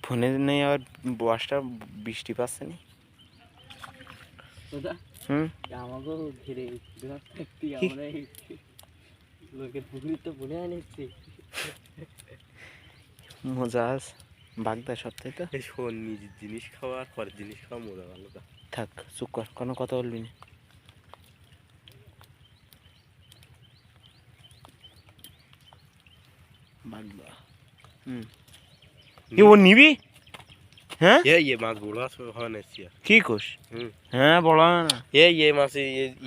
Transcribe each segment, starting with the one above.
ফোনে নেই আবার বয়সটা বৃষ্টি পাচ্ছে নি। আমাকেও ঘিরে লোকের পুকুরি তো বলে আনিছি মজা আছে বাগদা সপ্তাহে তো। শোন, নিজের জিনিস খাওয়া আর পরের জিনিস খাওয়া মজা আলাদা। থাক চুপ কর, কোনো কথা বলবি না। বাগদা ও নিবি? হ্যাঁ ये মাছ বড় আছে হয় না সিয়া কি কোস? হ্যাঁ বড় না ये মাছ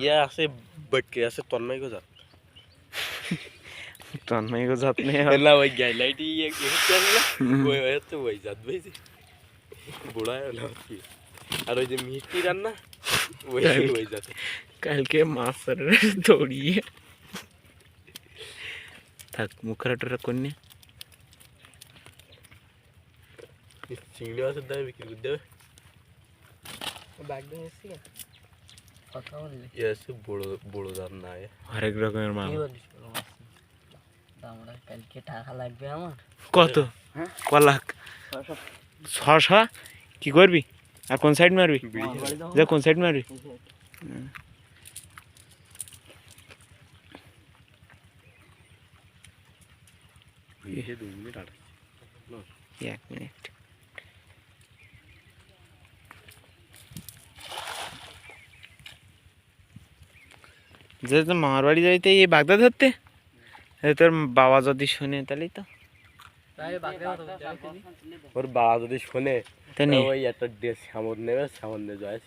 ये আছে বটকে আছে তন্ময় গো জাত তন্ময় গো জাত নেই না ওই গাইলাইটি এক হচ্ছে না ওই হচ্ছে ওই জাত ভাইছি বড় না কি আর ওই যে মিষ্টি রান্না ওই ওই জাত। কালকে মাছ দৌড়িয়ে থাক মুখরাটা করনি। চিংড়ি মাছের দামে বিক্রি করে দেবে। কথা বললি আছে বড় বড় দাম না হরেক রকমের মাছ। আমরা কালকে টাকা লাগবে আমার। কত? ক লাখ? 600? কি করবি আর কোন সাইড মারবি? যা কোন সাইড মারবি? এক মিনিট। যে তোর মামার বাড়ি যাইতে এই বাগদা ধরতে, তোর বাবা যদি শোনে তাহলেই তো। ওর বাবা যদি শোনে তাই ওই একটা সামর নেবে, সামর নিয়ে যায়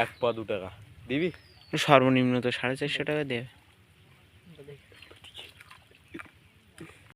এক পা 2 টাকা দিবি। সর্বনিম্ন তো 450 টাকা দেবে।